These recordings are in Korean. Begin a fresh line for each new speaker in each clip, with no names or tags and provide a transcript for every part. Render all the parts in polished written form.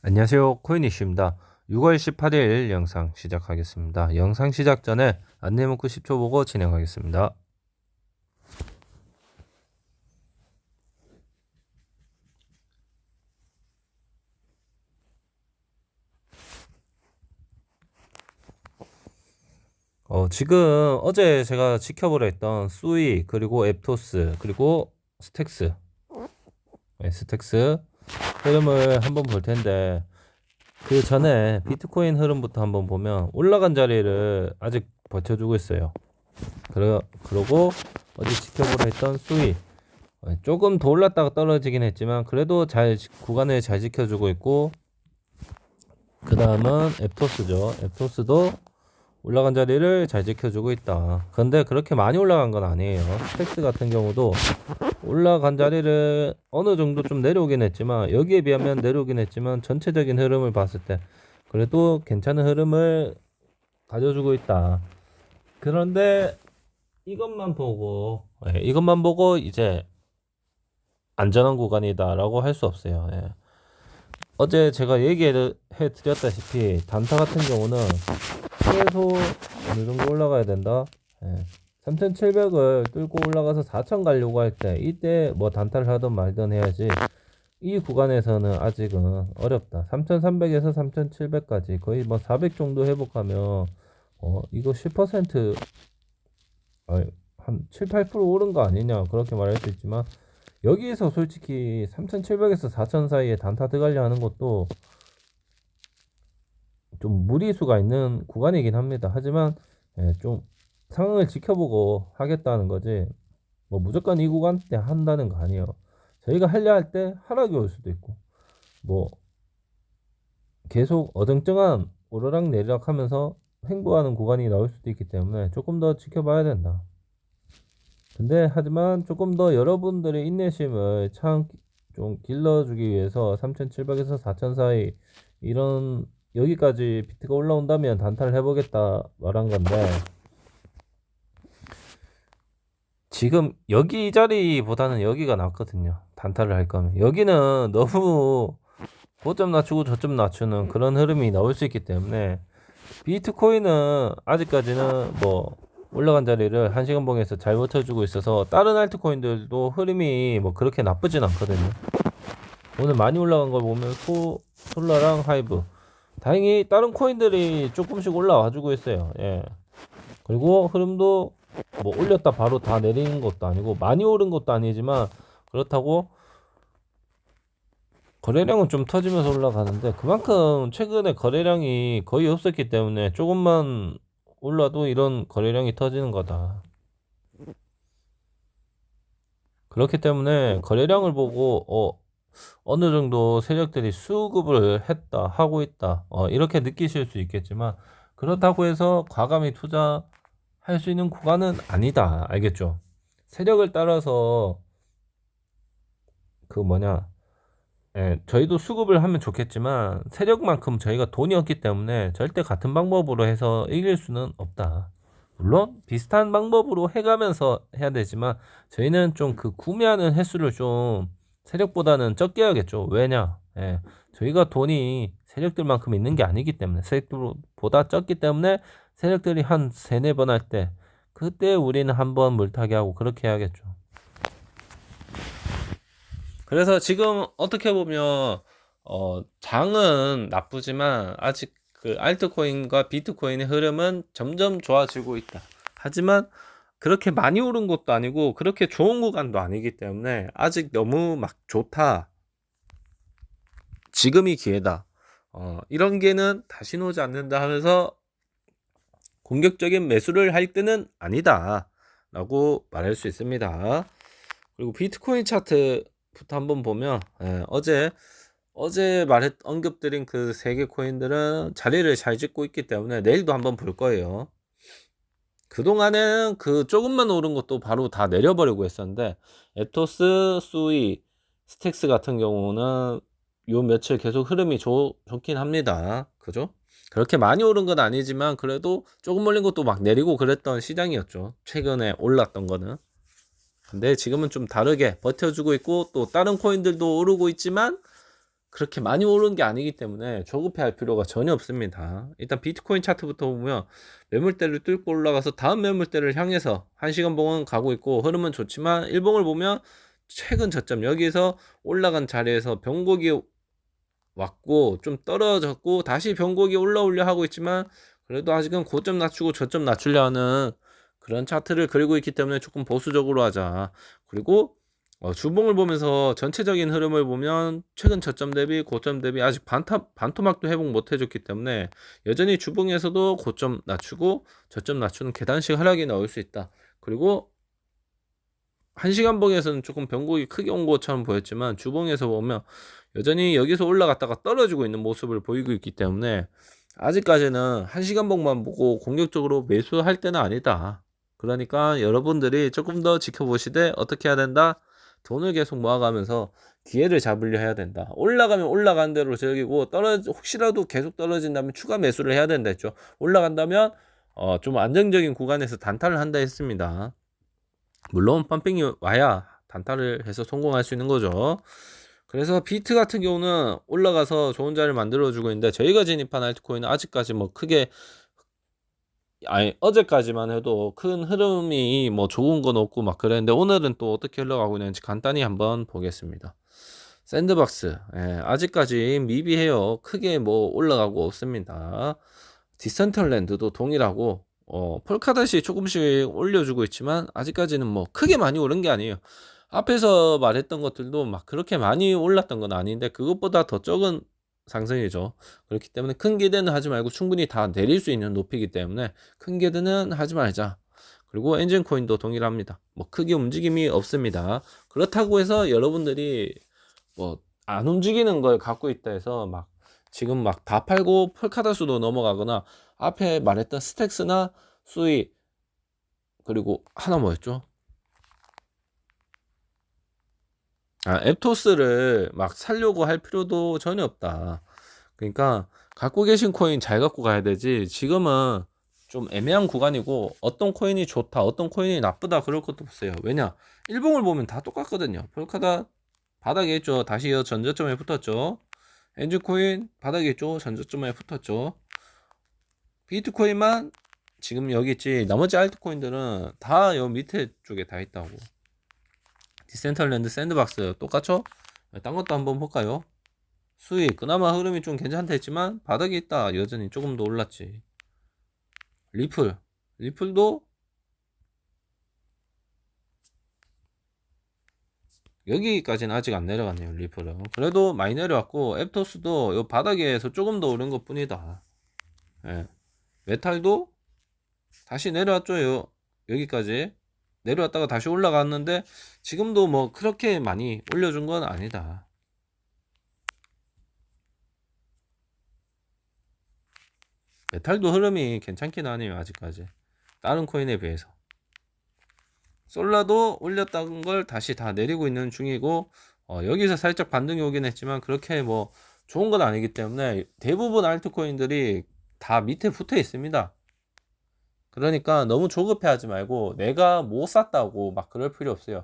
안녕하세요, 코인이슈입니다. 6월 18일 영상 시작하겠습니다. 영상 시작 전에 안내 문구 10초 보고 진행하겠습니다. 지금 어제 제가 지켜보려 했던 수이 그리고 앱토스 그리고 스택스 스택스 흐름을 한번 볼 텐데, 그 전에 비트코인 흐름부터 한번 보면 올라간 자리를 아직 버텨주고 있어요. 그러고 어제 지켜보려 했던 수이 조금 더 올랐다가 떨어지긴 했지만 그래도 구간을 잘 지켜주고 있고, 그 다음은 앱토스죠. 앱토스도 올라간 자리를 잘 지켜주고 있다. 그런데 그렇게 많이 올라간 건 아니에요. 스택스 같은 경우도 올라간 자리를 어느 정도 좀 내려오긴 했지만, 여기에 비하면 내려오긴 했지만 전체적인 흐름을 봤을 때 그래도 괜찮은 흐름을 가져주고 있다. 그런데 이것만 보고 이제 안전한 구간이다 라고 할 수 없어요. 어제 제가 얘기해 드렸다시피 단타 같은 경우는 최소 어느 정도 올라가야 된다. 3700을 뚫고 올라가서 4000 가려고 할 때, 이때 뭐 단타를 하든 말든 해야지. 이 구간에서는 아직은 어렵다. 3300에서 3700까지 거의 뭐 400 정도 회복하면 이거 10% 한 7, 8% 오른 거 아니냐 그렇게 말할 수 있지만, 여기에서 솔직히 3700에서 4000 사이에 단타 들어가려 하는 것도 좀 무리수가 있는 구간이긴 합니다. 하지만 좀 상황을 지켜보고 하겠다는 거지, 뭐 무조건 이 구간 때 한다는 거 아니에요. 저희가 하려 할 때 하락이 올 수도 있고, 뭐 계속 어정쩡한 오르락 내리락 하면서 횡보하는 구간이 나올 수도 있기 때문에 조금 더 지켜봐야 된다. 근데 하지만 조금 더 여러분들의 인내심을 참 좀 길러주기 위해서 3700에서 4000 사이, 이런 여기까지 비트가 올라온다면 단타를 해보겠다 말한 건데, 지금 여기 자리보다는 여기가 낫거든요. 단타를 할 거면 여기는 너무 고점 낮추고 저점 낮추는 그런 흐름이 나올 수 있기 때문에, 비트코인은 아직까지는 뭐 올라간 자리를 1시간 봉에서 잘 버텨주고 있어서 다른 알트코인들도 흐름이 뭐 그렇게 나쁘진 않거든요. 오늘 많이 올라간 걸 보면 솔라랑 하이브, 다행히 다른 코인들이 조금씩 올라와주고 있어요. 그리고 흐름도 뭐 올렸다 바로 다 내리는 것도 아니고 많이 오른 것도 아니지만, 그렇다고 거래량은 좀 터지면서 올라가는데, 그만큼 최근에 거래량이 거의 없었기 때문에 조금만 올라도 이런 거래량이 터지는 거다. 그렇기 때문에 거래량을 보고 어느 정도 세력들이 수급을 했다, 하고 있다, 이렇게 느끼실 수 있겠지만, 그렇다고 해서 과감히 투자할 수 있는 구간은 아니다. 알겠죠? 세력을 따라서 저희도 수급을 하면 좋겠지만 세력만큼 저희가 돈이 없기 때문에 절대 같은 방법으로 해서 이길 수는 없다. 물론 비슷한 방법으로 해가면서 해야 되지만, 저희는 좀 그 구매하는 횟수를 좀 세력보다는 적게 해야겠죠. 왜냐? 저희가 돈이 세력들만큼 있는 게 아니기 때문에, 세력들보다 적기 때문에 세력들이 한 3, 4번 할 때, 그때 우리는 한번 물타기 하고 그렇게 해야겠죠. 그래서 지금 어떻게 보면 장은 나쁘지만 아직 그 알트코인과 비트코인의 흐름은 점점 좋아지고 있다. 하지만 그렇게 많이 오른 것도 아니고 그렇게 좋은 구간도 아니기 때문에 아직 너무 막 좋다, 지금이 기회다, 이런 게는 다시 오지 않는다 하면서 공격적인 매수를 할 때는 아니다 라고 말할 수 있습니다. 그리고 비트코인 차트부터 한번 보면, 어제 언급드린 그 3개 코인들은 자리를 잘 짓고 있기 때문에 내일도 한번 볼 거예요. 그동안에는 그 조금만 오른 것도 바로 다 내려버리고 했었는데, 에토스, 수이, 스택스 같은 경우는 요 며칠 계속 흐름이 좋긴 합니다. 그죠? 그렇게 많이 오른 건 아니지만 그래도 조금 올린 것도 막 내리고 그랬던 시장이었죠. 최근에 올랐던 거는. 근데 지금은 좀 다르게 버텨주고 있고, 또 다른 코인들도 오르고 있지만 그렇게 많이 오른 게 아니기 때문에 조급해할 필요가 전혀 없습니다. 일단 비트코인 차트부터 보면 매물대를 뚫고 올라가서 다음 매물대를 향해서 1시간 봉은 가고 있고 흐름은 좋지만 일봉을 보면 최근 저점 여기서 올라간 자리에서 변곡이 왔고 좀 떨어졌고 다시 변곡이 올라오려 하고 있지만 그래도 아직은 고점 낮추고 저점 낮추려 하는 그런 차트를 그리고 있기 때문에 조금 보수적으로 하자. 그리고 주봉을 보면서 전체적인 흐름을 보면 최근 저점 대비 고점 대비 아직 반토막도 회복 못 해줬기 때문에 여전히 주봉에서도 고점 낮추고 저점 낮추는 계단식 하락이 나올 수 있다. 그리고 1시간 봉에서는 조금 변곡이 크게 온 것처럼 보였지만 주봉에서 보면 여전히 여기서 올라갔다가 떨어지고 있는 모습을 보이고 있기 때문에 아직까지는 1시간 봉만 보고 공격적으로 매수할 때는 아니다. 그러니까 여러분들이 조금 더 지켜보시되 어떻게 해야 된다? 돈을 계속 모아가면서 기회를 잡으려 해야 된다. 올라가면 올라간 대로 즐기고 혹시라도 계속 떨어진다면 추가 매수를 해야 된다 했죠. 올라간다면 좀 안정적인 구간에서 단타를 한다 했습니다. 물론 펌핑이 와야 단타를 해서 성공할 수 있는 거죠. 그래서 비트 같은 경우는 올라가서 좋은 자리를 만들어주고 있는데 저희가 진입한 알트코인은 아직까지 뭐 크게 어제까지만 해도 큰 흐름이 뭐 좋은 건 없고 막 그랬는데 오늘은 또 어떻게 흘러가고 있는지 간단히 한번 보겠습니다. 샌드박스 아직까지 미비해요. 크게 뭐 올라가고 없습니다. 디센털랜드도 동일하고 폴카닷이 조금씩 올려주고 있지만 아직까지는 뭐 크게 많이 오른 게 아니에요. 앞에서 말했던 것들도 막 그렇게 많이 올랐던 건 아닌데 그것보다 더 적은 상승이죠. 그렇기 때문에 큰 기대는 하지 말고 충분히 다 내릴 수 있는 높이기 때문에 큰 기대는 하지 말자. 그리고 엔진코인도 동일합니다. 뭐 크게 움직임이 없습니다. 그렇다고 해서 여러분들이 뭐 안 움직이는 걸 갖고 있다 해서 막 지금 막 다 팔고 폴카닷으로 넘어가거나 앞에 말했던 스택스나 수이 그리고 하나 뭐였죠? 앱토스를 막 살려고 할 필요도 전혀 없다. 그러니까 갖고 계신 코인 잘 갖고 가야 되지. 지금은 좀 애매한 구간이고 어떤 코인이 좋다, 어떤 코인이 나쁘다 그럴 것도 없어요. 왜냐? 일봉을 보면 다 똑같거든요. 폴카닷 바닥에 있죠. 다시 전저점에 붙었죠. 엔진코인 바닥에 있죠. 전저점에 붙었죠. 비트코인만 지금 여기 있지. 나머지 알트코인들은 다 여기 밑에 쪽에 다 있다고. 디센털랜드 샌드박스 똑같죠? 딴 것도 한번 볼까요? 수익 그나마 흐름이 좀 괜찮다 했지만 바닥에 있다. 여전히 조금 더 올랐지. 리플도 여기까지는 아직 안 내려갔네요. 리플은 그래도 많이 내려왔고 앱토스도 요 바닥에서 조금 더 오른 것 뿐이다. 메탈도 다시 내려왔죠. 여기까지 내려왔다가 다시 올라갔는데 지금도 뭐 그렇게 많이 올려준 건 아니다. 메탈도 흐름이 괜찮긴 하네요. 아직까지 다른 코인에 비해서. 솔라도 올렸던 걸 다시 다 내리고 있는 중이고 여기서 살짝 반등이 오긴 했지만 그렇게 뭐 좋은 건 아니기 때문에 대부분 알트코인들이 다 밑에 붙어 있습니다. 그러니까 너무 조급해 하지 말고 내가 못 샀다고 막 그럴 필요 없어요.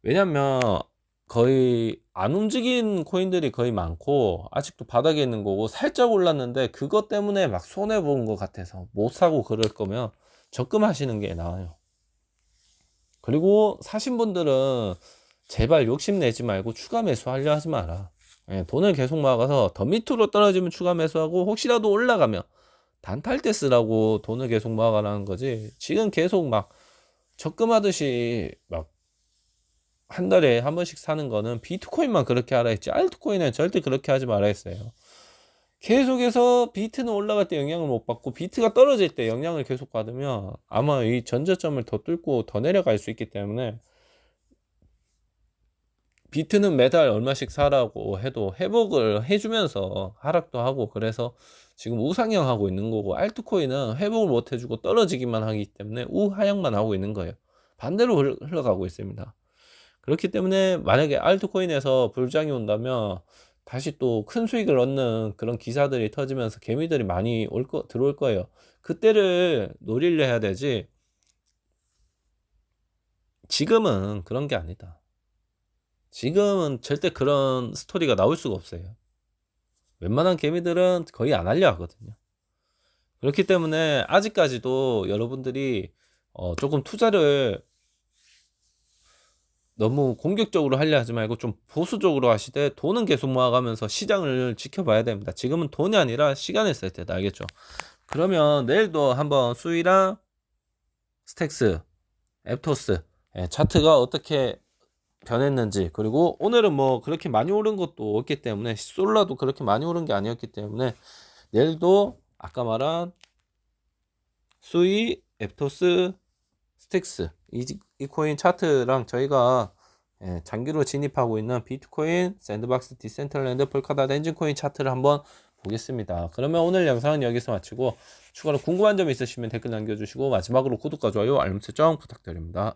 왜냐면 거의 안 움직인 코인들이 거의 많고 아직도 바닥에 있는 거고 살짝 올랐는데 그것 때문에 막 손해 본 것 같아서 못 사고 그럴 거면 적금하시는 게 나아요. 그리고 사신 분들은 제발 욕심내지 말고 추가 매수하려 하지 마라. 돈을 계속 모아가서 더 밑으로 떨어지면 추가 매수하고 혹시라도 올라가면 단탈 때 쓰라고 돈을 계속 모아가라는 거지. 지금 계속 막 적금하듯이 막 한 달에 한 번씩 사는 거는 비트코인만 그렇게 하라 했지 알트코인은 절대 그렇게 하지 말아 했어요. 계속해서 비트는 올라갈 때 영향을 못 받고 비트가 떨어질 때 영향을 계속 받으면 아마 이 전저점을 더 뚫고 더 내려갈 수 있기 때문에 비트는 매달 얼마씩 사라고 해도 회복을 해주면서 하락도 하고 그래서 지금 우상향하고 있는 거고 알트코인은 회복을 못 해주고 떨어지기만 하기 때문에 우하향만 하고 있는 거예요. 반대로 흘러가고 있습니다. 그렇기 때문에 만약에 알트코인에서 불장이 온다면 다시 또 큰 수익을 얻는 그런 기사들이 터지면서 개미들이 많이 들어올 거예요. 그때를 노리려 해야 되지 지금은 그런 게 아니다. 지금은 절대 그런 스토리가 나올 수가 없어요. 웬만한 개미들은 거의 안 하려 하거든요. 그렇기 때문에 아직까지도 여러분들이 조금 투자를 너무 공격적으로 하려 하지 말고 좀 보수적으로 하시되 돈은 계속 모아가면서 시장을 지켜봐야 됩니다. 지금은 돈이 아니라 시간을 쓸 때다. 알겠죠? 그러면 내일도 한번 수위랑 스택스, 앱토스 차트가 어떻게 변했는지, 그리고 오늘은 뭐 그렇게 많이 오른 것도 없기 때문에, 솔라도 그렇게 많이 오른 게 아니었기 때문에 내일도 아까 말한 수위, 앱토스, 스택스 이 코인 차트랑 저희가 장기로 진입하고 있는 비트코인, 샌드박스, 디센트럴랜드, 폴카닷 엔진코인 차트를 한번 보겠습니다. 그러면 오늘 영상은 여기서 마치고 추가로 궁금한 점 있으시면 댓글 남겨주시고 마지막으로 구독과 좋아요, 알림 설정 부탁드립니다.